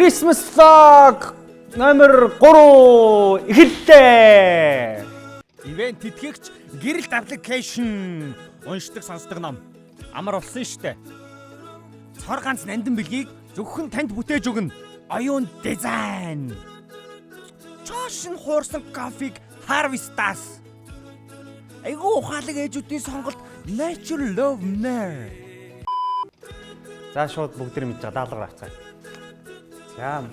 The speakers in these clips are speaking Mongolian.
Christmas vlog номер 3 эхэллээ. Ивент тэтгэгч гэрэлт аппликейшн уншдаг сонсдог ном. Амар болсон штэ. Цор ганц нандин бэлгийг зөвхөн танд бүтээж өгнө. Оюун дизайн. Чошин хуурсан кофег Harvest-аас. Айгуу ухаалаг ээжүүдийн сонголт Natural Love Mer. За шууд бүгд мэдж байгаа даалгаар авцгаа. За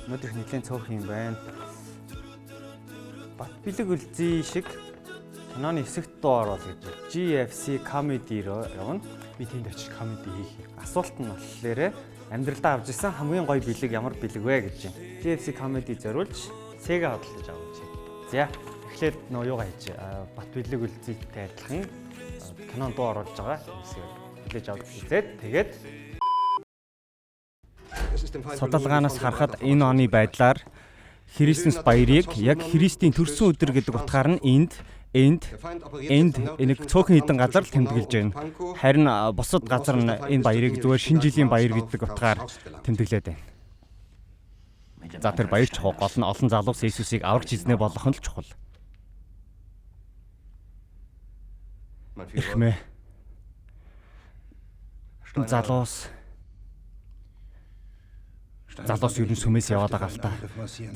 өнөөдөр нэлийн цөөх юм байна. Бат бэлэг үлзий шиг киноны хэсэгт дуу оруулах гэж GFC comedy руу явна. Би тэнд очиж comedy хийх. Асуулт нь болохоор амьдралдаа авч ирсэн хамгийн гоё бэлэг ямар бэлэг вэ гэж байна. GFC comedy зориулж Sega хөдөлж авах гэж. За эхлээд нөө юугаа хийж бат бэлэг үлзийтэй адилхан кинон дуу оруулж байгаа. Хэлж авах үзээд тэгээд судалгаанаас харахад энэ оны байдлаар Христос баярыг яг Христийн төрсөн өдөр гэдэг утгаар нь энд нэг цөөхөн хідэн газар л тэмдэглэж байна. Харин бусад газар нь энэ баярыг зүгээр шинэ жилийн баяр гэдэг утгаар тэмдэглээд байна. За тэр баяр чухал гол нь олон залуус Иесусыг аврагч эзнээ болгох нь л чухал. Ихмээ. Залуус ер нь сүмээс яваад байгаа л та.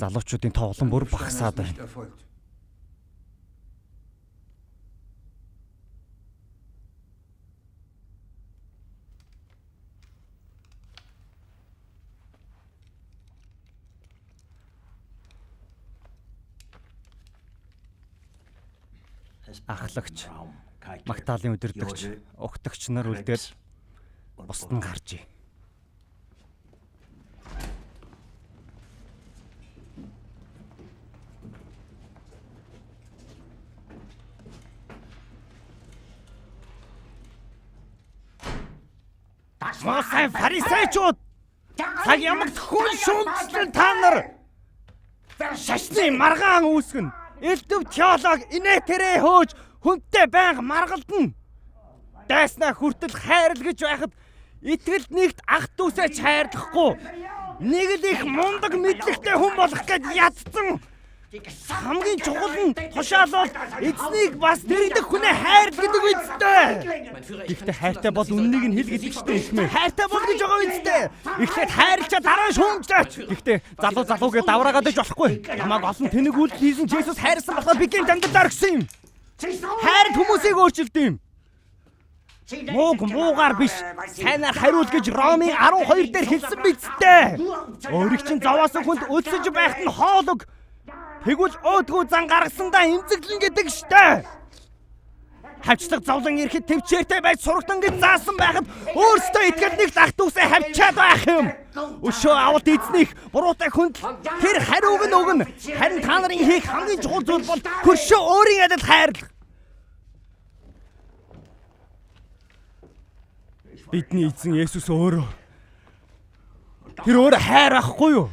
Залуучуудын тоглоом бүр багасаад байна. Ахлагч, Магдалины өдөрдөгч, угтагч нар үлдээд бусд нь гарчээ. Мосай фарисеучуд цаг ямагт хүн шүмжлэн та нар шашны маргаан үүсгэн элдв теолог инээтерээ хөөж хүнтэй байнга маргалдана. Дайснаа хүртэл хайрл гэж байхад итгэлд нэгт ах дүүсээ хайрлахгүй нэг л их мундаг мэдлэгтэй хүн болох гэж ядсан. Хамгийн чухал нь тушаалбал эзнийг бас дэрэгдэх хүнээ хайр гэдэг үстэй. Гэхдээ хайртай бол үннийг нь хэл гэдэг чинь ихмээ. Хайртай бол гэж байгаа үстэй. Эхлээд хайрлчаа дараа шүүмжлээч. Гэхдээ залуугээ давраагаад иж болохгүй. Намайг олон тэнэг үйл хийсэн Есүс хайрсан болохоор бигийн амьдралаар гисэн юм. Хайр хүмүүсийг өөрчилдөг юм. Муугаар биш, сайнаар хариул гэж Ромын 12 дээр хэлсэн бидтэй. Өөрийг чинь зовоосон хүнд өдсөж байхад нь хоолог. Тэгвэл өөдгөө зан гаргасандаа эмзэглэн гэдэг штэ. Хавчлаг зовлон ирэхэд төвчээртэй байж сурагтан гэж заасан байхад өөртөө итгэл нэгт ах дүүсээ хавчаад байх юм. Өшөө авалт эзних буруутай хүнд тэр хариуг нь өгнө. Харин та нарын хийх хамгийн чухал зүйл бол хөршөө өөрийн адил хайрлах. Бидний эзэн Есүс өөрөө тэр өөрөө хайр ахгүй юу?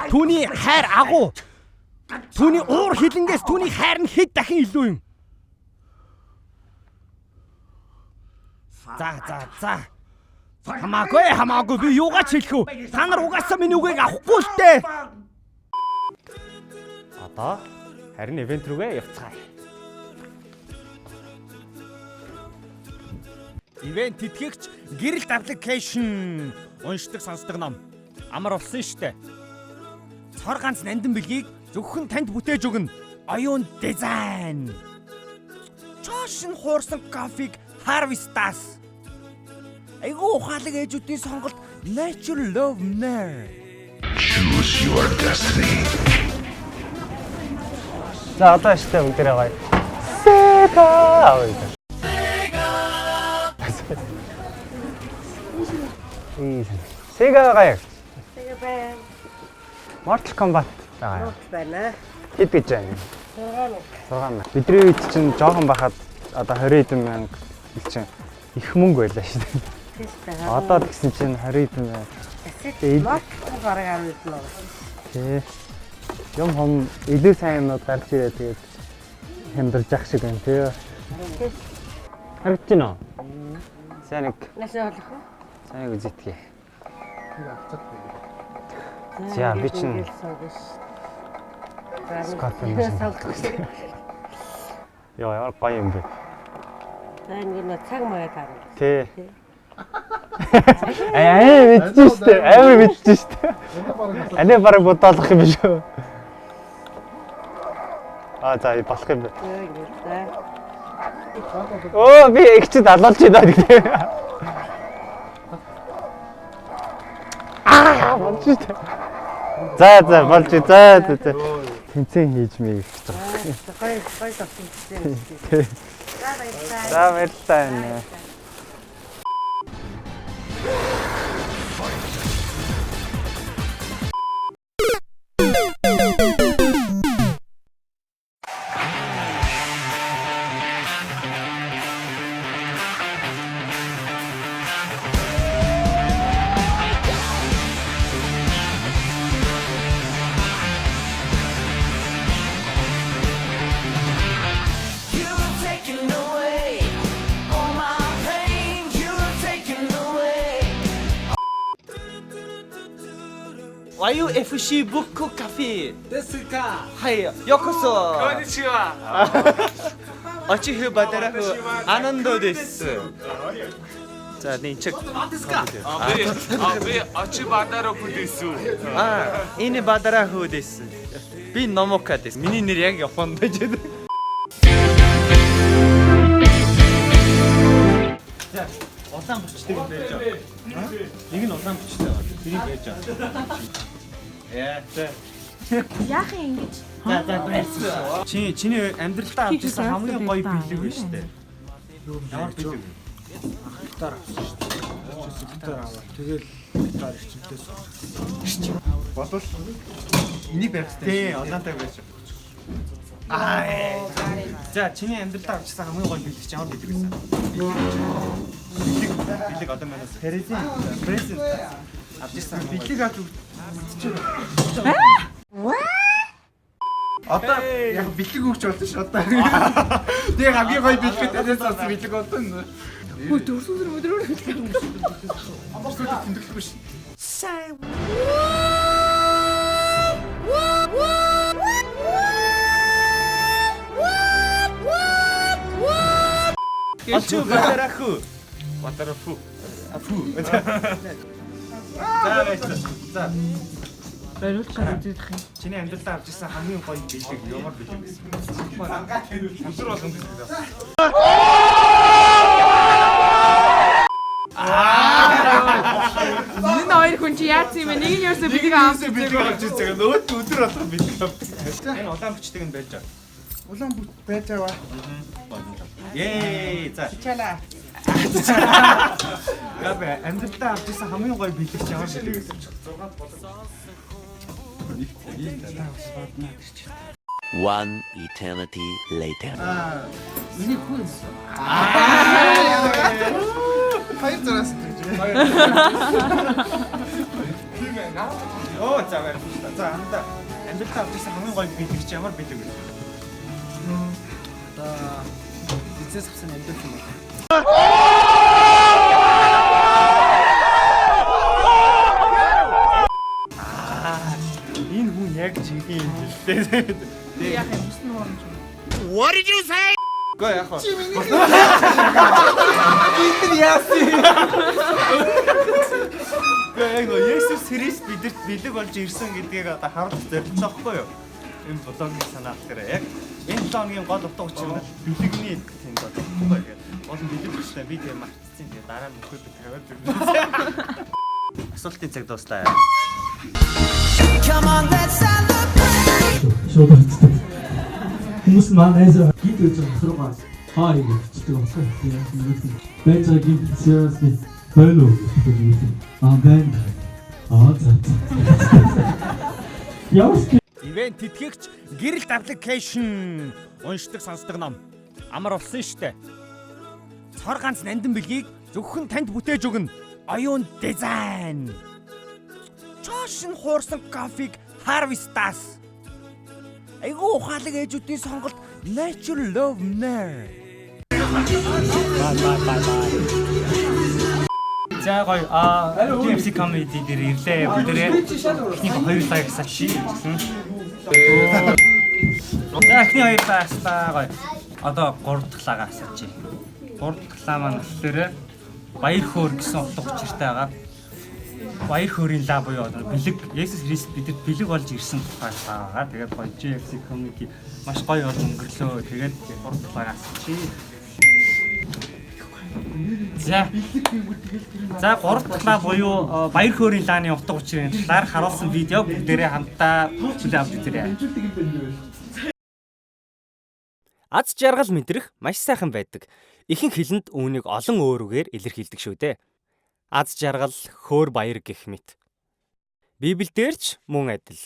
Түүний хайр агуу. Түүний уур хилэнгээс түүний хайр нь хэд дахин илүү юм. За. Хамаагүй би юугаа ч хэлэх үү? Та нар угаасаа миний үгийг авахгүй л дээ. Одоо харин ивент рүүгээ явцгаая. Ивент тэтгэгч гэрэлт аппликейшн уншдаг сонсдог ном. Амар болсон штэ. Цор ганц нандин бэлгийг зөвхөн танд бүтээж өгнө. Оюун дизайн. Чошин хуурсан кофег Harvest-аас. Айгуу ухаалаг ээжүүдийн сонголт Natural Love Mer. Choose your destiny. За одоо штэ бүгдээ гоё. Sega. Sega гоё. Sega байна. Mortal Kombat байгаа. Байна. Хэд гэж байна? 6 мянга. Бидний үед чинь жоохон бахад одоо 20 хэдэн мянга чинь их мөнгө байлаа шүү дээ. Тийм ээ. Одоо тэгсэн чинь 20 хэдэн мянга. Mortal бараг 10 хэдэн мянга. Тий. Юм хом илүү сайн юмнууд гарч ирээ тэгээд хямдарч ах шиг байна тий. Харагдаж байна уу? Сайн нэг. Насаа болох уу? Сайн үзэтгий. За би чинь Яа ямар гоё юм бэ. За ингэ цаг маяг харна. Тий. Мэдчихэж штэ. Амар мэдчихэж штэ. Анаа бараг бодоолох юм биш үү? За болох юм бэ. Оо би ихчэд алуулж байна гэдэг. Болж штэ. За болж за. Тэнцэн хийж мэй гэж байна. Гоё тавсан гэсэн. За баярлалаа. Wayu FC Buku Cafe. Desu ka? Hai, yokoso. Konnichiwa. Achihu badarahu Anando desu. За нэг чиг. Би очи бадараху desu. Энэ бадараху desu. Би Номока desu. Миний нэр яг Японд байж байна. За, улаан бичдэг юм байж байгаа. Нэг нь улаан бичдэг байна. Тэрийг байж байгаа. Яа, за. Яах юм ингэж? За. Чиний амьдралдаа авч ирсэн хамгийн гоё бэлэг байна шүү дээ. Ямар бэлэг? Гитар авсан шүү дээ. Гитар аваад тэгэл гитар хичээлээс Бодвол энийг барих хэрэгтэй. Тий, улаантай байж. За, чиний амьдралдаа авч ирсэн хамгийн гоё бэлэг чи ямар бэлэг вэ? Бэлэг одоо манайс презент авч ирсэн бэлэг авч одоо яг бэлэг өгч болсон ш одоо. Тэгээ хамгийн гоё бэлэг танаас авсан бэлэг болсон. Хөө дөрсөөр өдрөөр Амбарсууд тэмдэглэхгүй ш. Ачуу бадараху. Бадараху. За баярлалаа. За. бариулж чад үзэх юм. Чиний амьдралдаа авч ирсэн хамгийн гоё бэлэг ямар бэлэг вэ? Өдөр болгон гэдэг. Энэ хоёр хүн чи яац юм бэ? Нэг нь ерөөсөө бэлэг аавсан бэлэг авч ирсэн. Нөгөө өдөр болгон бэлэг авч ирсэн. Энэ улаан бичдэг нь байж байгаа. Улаан бүт байж байгаа. Yay! За. Чала. Габе амьдралдаа авч ирсэн хамгийн гоё бэлэг чи ямар бэлэг вэ? 1 eternity later. Миний хүн. Хоёр зараас гэж. Оо за баярлалаа. За анда амьдралдаа авч ирсэн хамгийн гоё бэлэг чи ямар бэлэг вэ? Одоо эцэс авсан амьдрал юм байна. Энэ хүн яг жинхэнэ юм гэлээ. яах юм бус нь орж. What did you say? Гэ яг хаа. Бид яасан? Гэ Есүс Христ бидэрт бэлэг болж ирсэн гэдгийг одоо харуулж зорилсон байхгүй юу? Энэ блогийн санаа дээр яг энэ 7 хоногийн гол утга учир нь бэлэгний тийм бодлоо гэдэг. Бол бэлэг гэжтэй би тийм мартцсан. Тэгээ дараа нь өгөхөд тавиад байна. Асуултын цаг дуслаа. Шууд болцдог. Хүмүүс манайс гид гэж асуугаа хаа ингэ бичдэг болохоор тийм юм. Байж байгаа гид seriously байна уу гэж юм. Байна. За. Явах Ивент тэтгэгч гэрэлт аппликейшн уншдаг сонсдог ном. Амар болсон штэ. Цор ганц нандин бэлгийг зөвхөн танд бүтээж өгнө. Оюун дизайн. Чошин хуурсан кофег Harvest-аас. Айгуу ухаалаг ээжүүдийн сонголт Natural Love Mare. За За гоё. TMC comedy дээр ирлээ. Бүгдээ ихний 2 сая гэсэн чи. За ихний 2 сая гоё. Одоо 3 дахь лагаа асууж. 3 дахь лаа маань болохоор баяр хөөр гэсэн утга учиртай байгаа. Баяр хөөрийн лаа буюу одоо бэлэг Есүс Христ бидэд бэлэг болж ирсэн тухай байгаа. Тэгээд гоё TMC comedy маш гоё бол өнгөрлөө. Тэгээд 3 дахь лагаа асууж. За 3 дахь лаа буюу баяр хөөрийн лааны утга учирын талаар харуулсан видео бүгдээрээ хамтдаа хүлээн авч үзээрэй. Аз жаргал мэдрэх маш сайхан байдаг. Ихэнх хэлэнд үүнийг олон өөрөгээр илэрхийлдэг шүү дээ. Аз жаргал, хөөр баяр гэх мэт. Библиэлд ч мөн адил.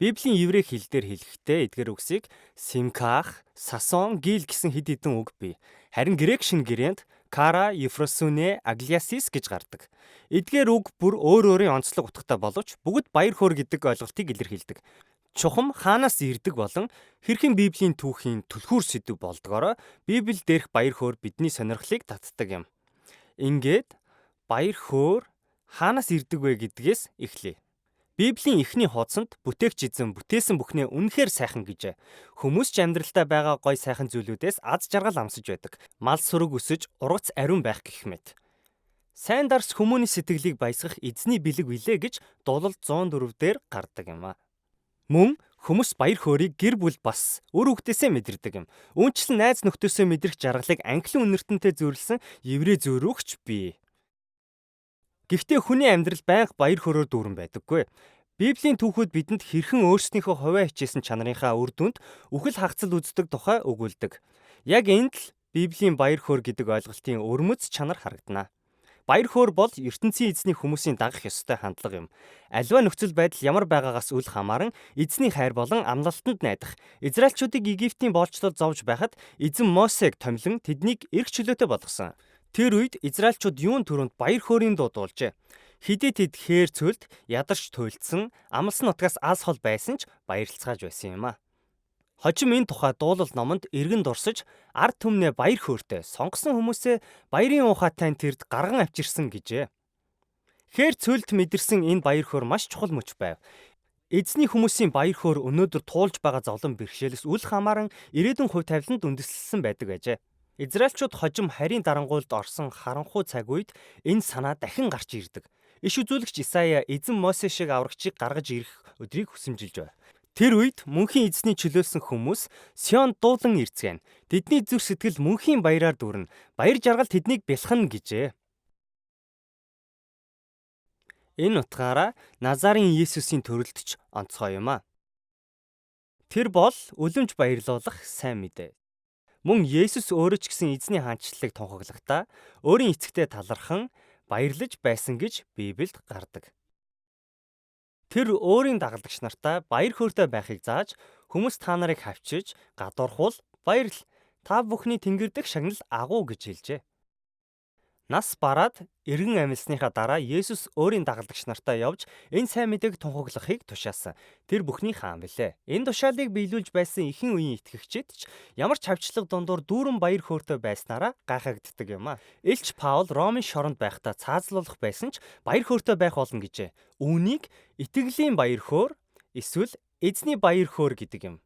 Библийн еврей хэл дээр хэлэхдээ эдгээр үгсийг симках, сасон, гил гэсэн хэд хэдэн үг бий. Харин грек шин гэрээнд кара, ефросүне, аглиасис гэж гардаг. Эдгээр үг бүр өөр өөрийн онцлог утгатай боловч бүгд баяр хөөр гэдэг ойлголтыг илэрхийлдэг. Чухам хаанаас ирдэг болон хэрхэн Библийн түүхийн түлхүүр сэдв болдгоороо Библи дээрх баяр хөөр бидний сонирхлыг татдаг юм. Ингээд баяр хөөр хаанаас ирдэг вэ гэдгээс эхлэе. Библийн эхний хуудсанд бүтээгч эзэн бүтээсэн бүхнээ үнэхээр сайхан гэжээ. Хүмүүс ч амьдралдаа байгаа гой сайхан зүйлүүдээс аз жаргал амсаж байдаг. Мал сүрэг өсөж, ургац ариун байх гэх мэт. Сайн дарс хүмүүний сэтгэлийг баясгах эзний бэлэг билээ гэж Дуулал 104 дээр гардаг юм а. Мөн хүмүүс баяр хөөргийг гэр бүл бас үр хөвгтөөсөө мэдэрдэг юм. Үүнчлэн найз нөхдөөсөө мэдрэх жаргалыг анхлын үнэртэнтэй зөвлөсөн еврей зөрүүгч бий. Гэхдээ хүний амьдрал байнга баяр хөөрөөр дүүрэн байдаггүй. Библийн түүхүүд бидэнд хэрхэн өөрсдийнхөө хувиа хичээсэн чанарынхаа үр дүнд үхэл хагацал үздэг тухай өгүүлдэг. Яг энд л Библийн баяр хөөр гэдэг ойлголтын өрмөц чанар харагдана. Баяр хөөр бол ертөнцийн эзний хүмүүсийн дагах ёстой хандлага юм. Аливаа нөхцөл байдал ямар байгаагаас үл хамааран эзний хайр болон амлалтанд найдах. Израильчуудыг Египтийн боолчлол зовж байхад эзэн Мосег томилон тэднийг эрх чөлөөтэй болгосон. Тэр үед Израильчууд юун төрөнд баяр хөөрийн дуу дуулжээ. Хэдий тэд хээр цөлд ядарч туйлдсан, амлсан нутгаас аз хол байсан ч баярлцгааж байсан юм а. Хожим энэ тухай дуулал номонд эргэн дурсаж ард түмнээ баяр хөөртэй сонгосон хүмүүсээ баярын ухаатай тэрд гарган авчирсан гэжээ. Хээр цөлд мэдэрсэн энэ баяр хөөр маш чухал мөч байв. Эзний хүмүүсийн баяр хөөр өнөөдөр туулж байгаа зовлон бэрхшээлээс үл хамааран ирээдүйн хувь тавиланд үндэслэлсэн байдаг ажээ. Израильчууд хожим харийн дарангуйлд орсон харанхуй цаг үед энэ санаа дахин гарч ирдэг. Иш үзүүлэгч Исая эзэн Мосе шиг аврагчийг гаргаж ирэх өдрийг хүсэмжилж байна. Тэр үед мөнхийн эзний чөлөөлсөн хүмүүс Сионд дуулан ирцгэн. Тэдний зүрх сэтгэл мөнхийн баяраар дүүрнэ. Баяр жаргал тэднийг бэлхэнэ гэжээ. Энэ утгаараа Назарын Есүсийн төрөлд ч онцгой юм а. Тэр бол үлэмж баярлуулах сайн мэдээ. Мөн Есүс өөрөө ч гэсэн эзний хаанчлалыг тунхаглахдаа өөрийн эцэгтэй талархан баярлаж байсан гэж Библиэд гардаг. Тэр өөрийн дагалдагч нартай баяр хөөртэй байхыг зааж хүмүүс та нарыг хавчиж гадуурхвал баярл та бүхний тэнгэр дэх шагнал агуу гэж хэлжээ. Нас бараад эргэн амилсныхаа дараа Есүс өөрийн дагалдагч нартай явж энэ сайн мэдээг тунхаглахыг тушаасан. Тэр бүхний хаан билээ. Энэ тушаалыг биелүүлж байсан ихэнх үеийн итгэгчид ч ямар ч хавчлаг дундуур дүүрэн баяр хөөртэй байснараа гайхагддаг юм а. Илч Паул Ромын шоронд байхдаа цаазлуулах байсан ч баяр хөөртэй байх болно гэжээ. Үүнийг итгэлийн баяр хөөр эсвэл эзний баяр хөөр гэдэг юм.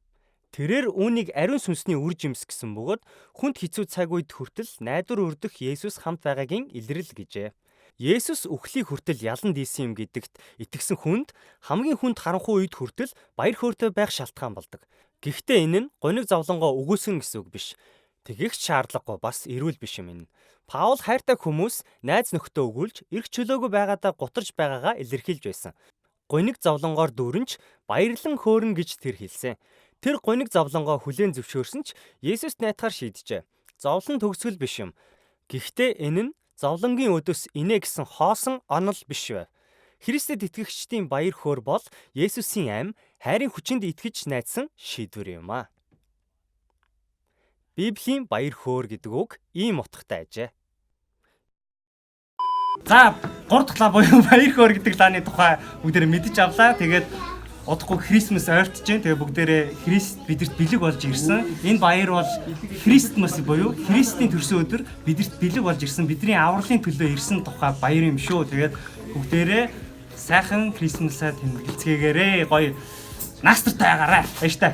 Тэрээр үүнийг ариун сүнсний үр жимс гэсэн бөгөөд хүнд хэцүү цаг үед хүртэл найдвар өрдөх Есүс хамт байгаагийн илрэл гэжээ. Есүс үхлийн хүртэл ялан дийсэн юм гэдэгт итгэсэн хүнд хамгийн хүнд харанхуй үед хүртэл баяр хөөртэй байх шалтгаан болдог. Гэхдээ энэ нь гуниг зовлонгоо үгүйсгэн гэсэн үг биш. Тэгэх шаардлагагүй бас эрүүл биш юм энэ. Паул хайртай хүмүүс найз нөхдөө өгүүлж эрх чөлөөгүй байгаадаа гутарж байгаагаа илэрхийлж байсан. Гуниг зовлонгоор дүүрэнч баярлан хөөрнө гэж тэр хэлсэн. Тэр гуниг зовлонгоо хүлээн зөвшөөрсөн ч Есүс найдахаар шийджээ. Зовлон төгсгөл биш юм. Гэхдээ энэ нь зовлонгийн өдөөс инээ гэсэн хоосон онол биш вэ. Христэд итгэгчдийн баяр хөөр бол Есүсийн ам, хайрын хүчинд итгэж найдсан шийдвэр юм а. Библийн баяр хөөр гэдэг үг ийм утгатай ажээ. За 3 дахь лаа буюу баяр хөөр гэдэг лааны тухай бүгдээр мэдэж авлаа. Тэгээд Одохгүй Christmas ойртож जैन. Тэгээ бүгдээрээ Христ бидэрт бэлэг болж ирсэн. Энэ баяр бол Christmas буюу Христийн төрсөн өдөр бидэрт бэлэг болж ирсэн. Бидний авралын төлөө ирсэн тухай баяр юм шүү. Тэгээд бүгдээрээ сайхан Christmas-аа тэмдэглэцгээгээрээ гоё наастартай байгаарай. Баяртай.